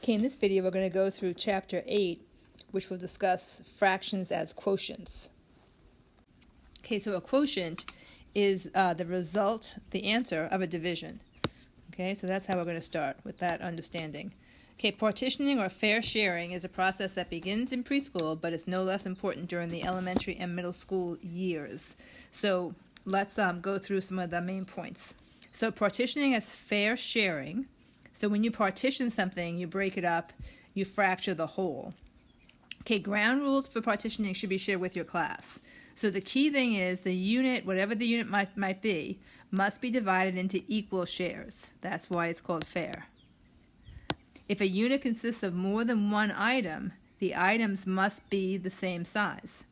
Okay, in this video we're going to go through Chapter 8, which will discuss fractions as quotients. Okay, so a quotient is the result, the answer of a division. Okay, so that's how we're going to start, with that understanding. Okay, partitioning or fair sharing is a process that begins in preschool, but is no less important during the elementary and middle school years. So let's go through some of the main points. So partitioning as fair sharing. So when you partition something, you break it up, you fracture the whole. Okay, ground rules for partitioning should be shared with your class. So the key thing is the unit, whatever the unit might be, must be divided into equal shares. That's why it's called fair. If a unit consists of more than one item, the items must be the same size.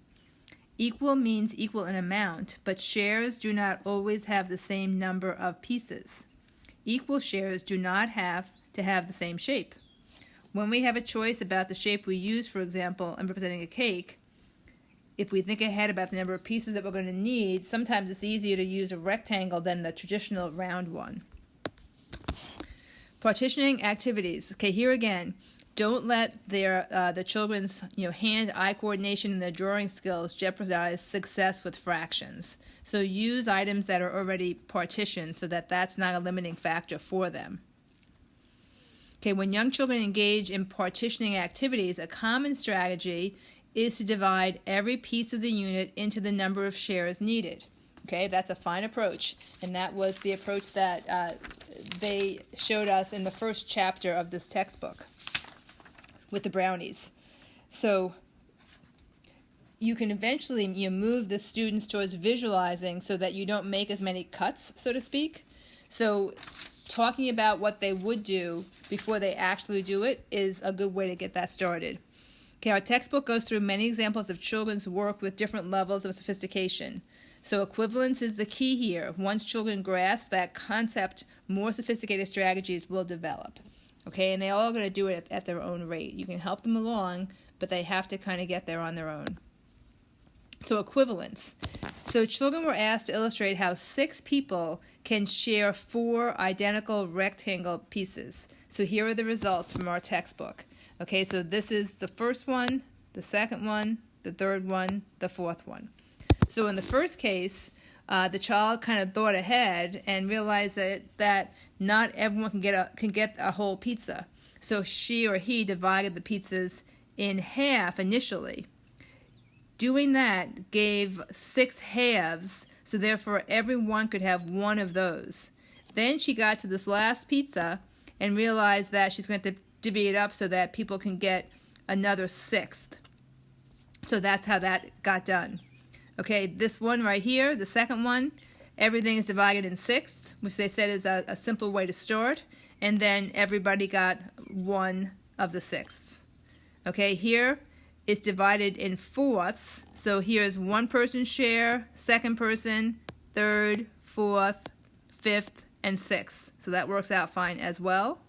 Equal means equal in amount, but shares do not always have the same number of pieces. Equal shares do not have to have the same shape. When we have a choice about the shape we use, for example, in representing a cake, if we think ahead about the number of pieces that we're going to need, sometimes it's easier to use a rectangle than the traditional round one. Partitioning activities. Okay, here again, don't let the children's hand-eye coordination and their drawing skills jeopardize success with fractions. So use items that are already partitioned so that that's not a limiting factor for them. Okay, when young children engage in partitioning activities, a common strategy is to divide every piece of the unit into the number of shares needed. Okay, that's a fine approach, and that was the approach that they showed us in the first chapter of this textbook with the brownies. So you can eventually move the students towards visualizing so that you don't make as many cuts, so to speak. So talking about what they would do before they actually do it is a good way to get that started. Okay, our textbook goes through many examples of children's work with different levels of sophistication. So equivalence is the key here. Once children grasp that concept, more sophisticated strategies will develop. Okay, and they're all going to do it at their own rate. You can help them along, but they have to kind of get there on their own. So equivalence. So children were asked to illustrate how 6 people can share 4 identical rectangle pieces. So here are the results from our textbook. Okay, so this is the first one, the second one, the third one, the fourth one. So in the first case, the child kind of thought ahead and realized that not everyone can get a whole pizza. So she or he divided the pizzas in half initially. Doing that gave 6 halves, so therefore everyone could have one of those. Then she got to this last pizza and realized that she's going to divvy it up so that people can get another 6th. So that's how that got done. Okay, this one right here, the second one, everything is divided in 6ths, which they said is a simple way to start, and then everybody got 1 of the 6ths. Okay, here it's divided in 4ths, so here's one person's share, second person, third, fourth, 5th, and 6th. So that works out fine as well.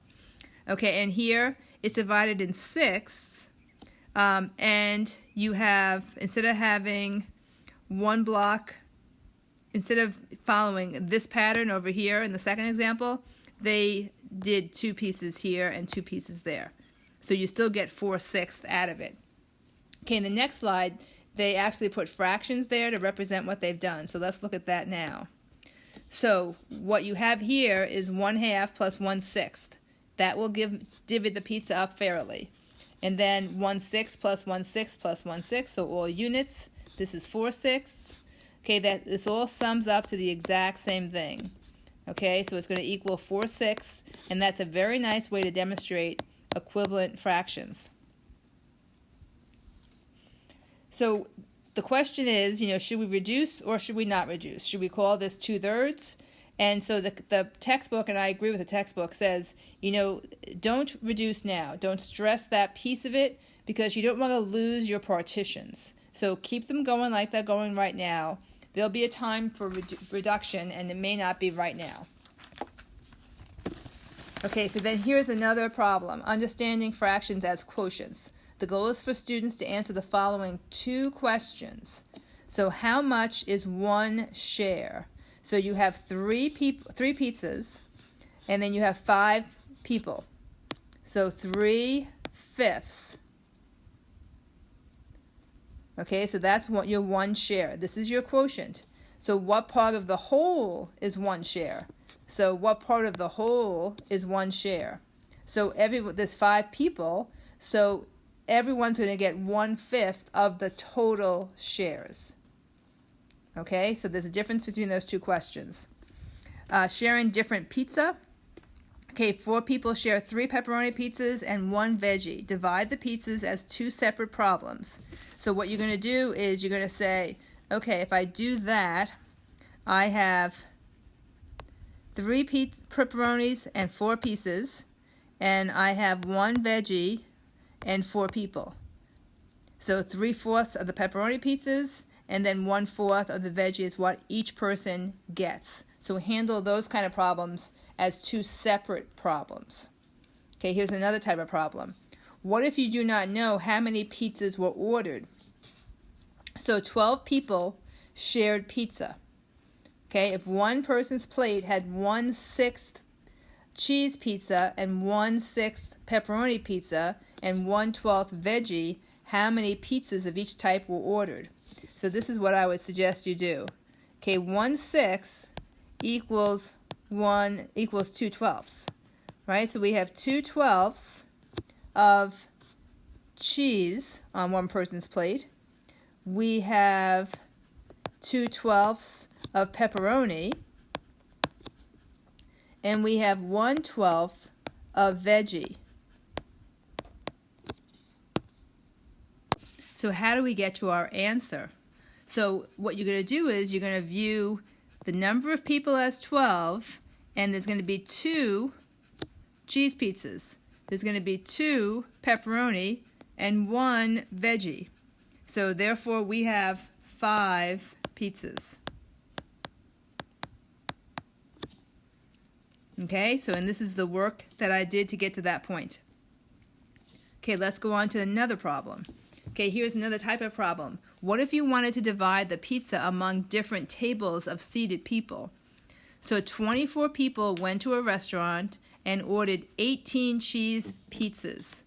Okay, and here it's divided in 6ths, and you have, instead of having one block, instead of following this pattern over here in the second example, they did 2 pieces here and 2 pieces there. So you still get 4/6 out of it. Okay, in the next slide, they actually put fractions there to represent what they've done. So let's look at that now. So what you have here is 1/2 plus 1/6. That will divvy the pizza up fairly. And then 1/6 plus 1/6 plus 1/6, so all units. This is 4/6. Okay, this all sums up to the exact same thing. Okay, so it's going to equal 4/6, and that's a very nice way to demonstrate equivalent fractions. So the question is, should we reduce or should we not reduce? Should we call this 2/3? And so the textbook, and I agree with the textbook, says, don't reduce now. Don't stress that piece of it because you don't want to lose your partitions. So keep them going like they're going right now. There'll be a time for reduction, and it may not be right now. Okay, so then here's another problem, understanding fractions as quotients. The goal is for students to answer the following 2 questions. So how much is 1 share? So you have 3 pizzas, and then you have 5 people. So 3/5. Okay, so that's what your 1 share. This is your quotient. So what part of the whole is 1 share? So what part of the whole is 1 share? So there's 5 people, so everyone's going to get 1/5 of the total shares. Okay, so there's a difference between those two questions. Sharing different pizza. Okay, 4 people share 3 pepperoni pizzas and 1 veggie. Divide the pizzas as 2 separate problems. So what you're going to do is you're going to say, okay, if I do that, I have 3 pepperonis and 4 pieces, and I have 1 veggie and 4 people. So 3/4 of the pepperoni pizzas, and then 1/4 of the veggie is what each person gets. So handle those kind of problems as 2 separate problems. Okay, here's another type of problem. What if you do not know how many pizzas were ordered? So 12 people shared pizza. Okay, if one person's plate had 1/6 cheese pizza and 1/6 pepperoni pizza and 1/12 veggie, how many pizzas of each type were ordered? So this is what I would suggest you do. Okay, 1/6 equals 2/12, right? So we have 2/12 of cheese on one person's plate. We have 2/12 of pepperoni, and we have 1/12 of veggie. So how do we get to our answer? So what you're going to do is you're going to view the number of people as 12, and there's going to be 2 cheese pizzas. There's going to be 2 pepperoni and 1 veggie. So therefore we have 5 pizzas. Okay, so and this is the work that I did to get to that point. Okay, let's go on to another problem. Okay, here's another type of problem. What if you wanted to divide the pizza among different tables of seated people? So 24 people went to a restaurant and ordered 18 cheese pizzas.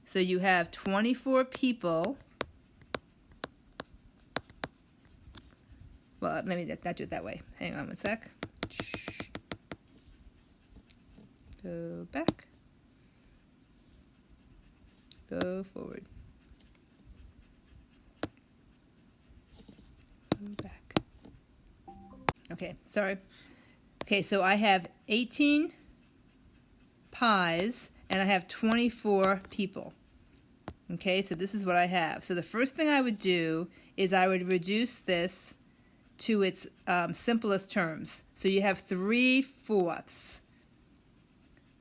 So you have 24 people. Well, let me not do it that way. Hang on one sec. Go back. Go forward. Go back. Okay, sorry. Okay, so I have 18 pies and I have 24 people. Okay, so this is what I have. So the first thing I would do is I would reduce this to its simplest terms. So you have 3/4.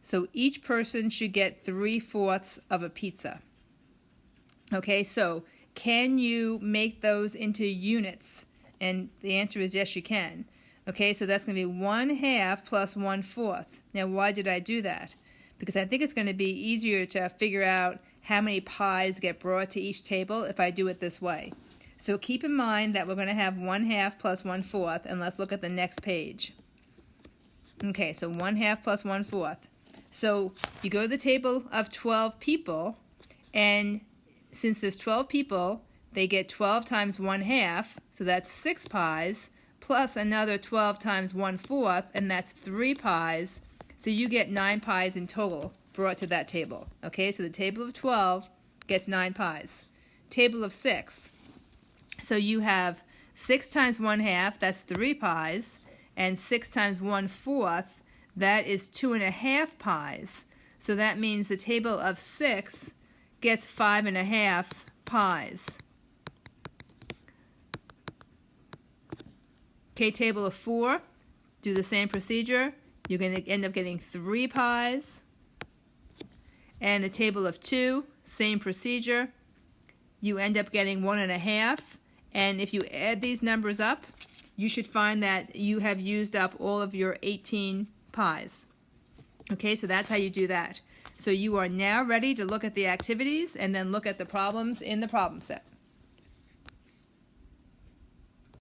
So each person should get 3/4 of a pizza. Okay, so can you make those into units? And the answer is yes, you can. Okay, so that's going to be 1/2 plus 1/4. Now, why did I do that? Because I think it's going to be easier to figure out how many pies get brought to each table if I do it this way. So keep in mind that we're going to have 1/2 plus 1/4, and let's look at the next page. Okay, so 1/2 plus 1/4. So you go to the table of 12 people, and since there's 12 people, they get 12 times 1/2, so that's 6 pies, plus another 12 times 1/4, and that's 3 pies. So you get 9 pies in total brought to that table. Okay, so the table of 12 gets 9 pies. Table of 6. So you have 6 times 1/2, that's 3 pies, and 6 times 1/4, that is 2.5 pies. So that means the table of 6 gets 5.5 pies. Okay, table of 4, do the same procedure. You're going to end up getting 3 pies. And the table of 2, same procedure. You end up getting 1.5. And if you add these numbers up, you should find that you have used up all of your 18 pies. Okay, so that's how you do that. So you are now ready to look at the activities and then look at the problems in the problem set.